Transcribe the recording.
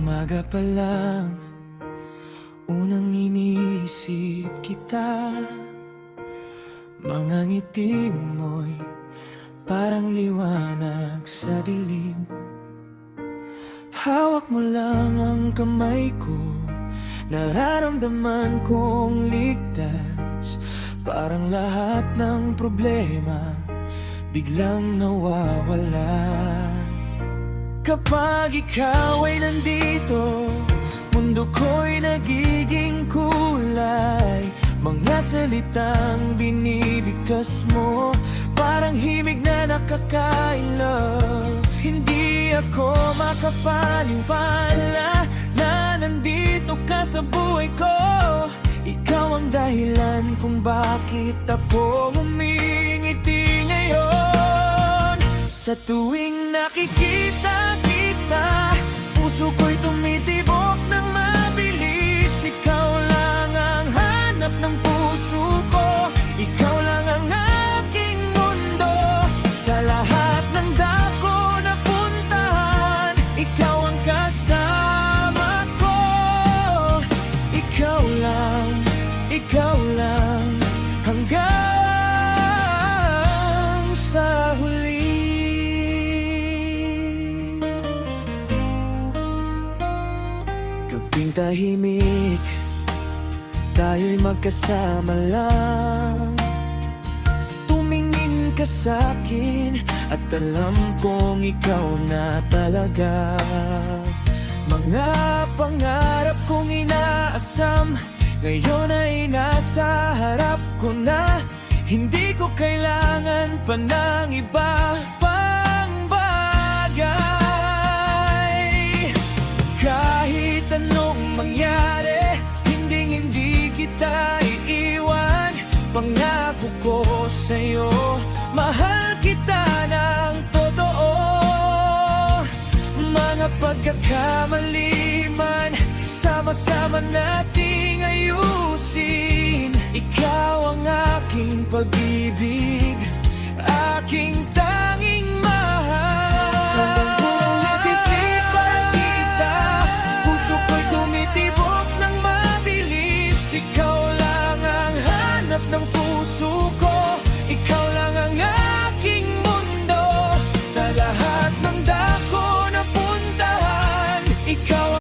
Umaga pa lang, unang iniisip kita. Mga ngiti mo'y parang liwanag sa dilim. Hawak mo lang ang kamay ko, nararamdaman kong ligtas. Parang lahat ng problema biglang nawawala. Kapag ikaw ay nandito, mundo ko'y nagiging kulay. Mga salitang binibigkas mo, parang himig na nakaka-love. Hindi ako makapaniwala na nandito ka sa buhay ko. Ikaw ang dahilan kung bakit ako ngumingiti ngayon. Sa tuwing nakikita kita, puso ko'y tumitibok ng mabilis. Ikaw lang ang hanap ng puso ko, ikaw lang ang aking mundo. Sa lahat ng dako na puntahan, ikaw ang kasama ko. Ikaw lang hanggang sa huli. Gabing tahimik, tayo'y magkasama lang. Tumingin ka sa'kin at alam kong ikaw na talaga. Mga pangarap kong inaasam, ngayon ay nasa harap ko na. Hindi ko kailangan pa ng iba pang bagay. Kahit anong mangyari, hindi kita iiwan. Pangako ko sa'yo, mahal kita ng totoo. Mga pagkakamali man, sama-sama nating ayusin. Ikaw ang aking pag-ibig, aking tanging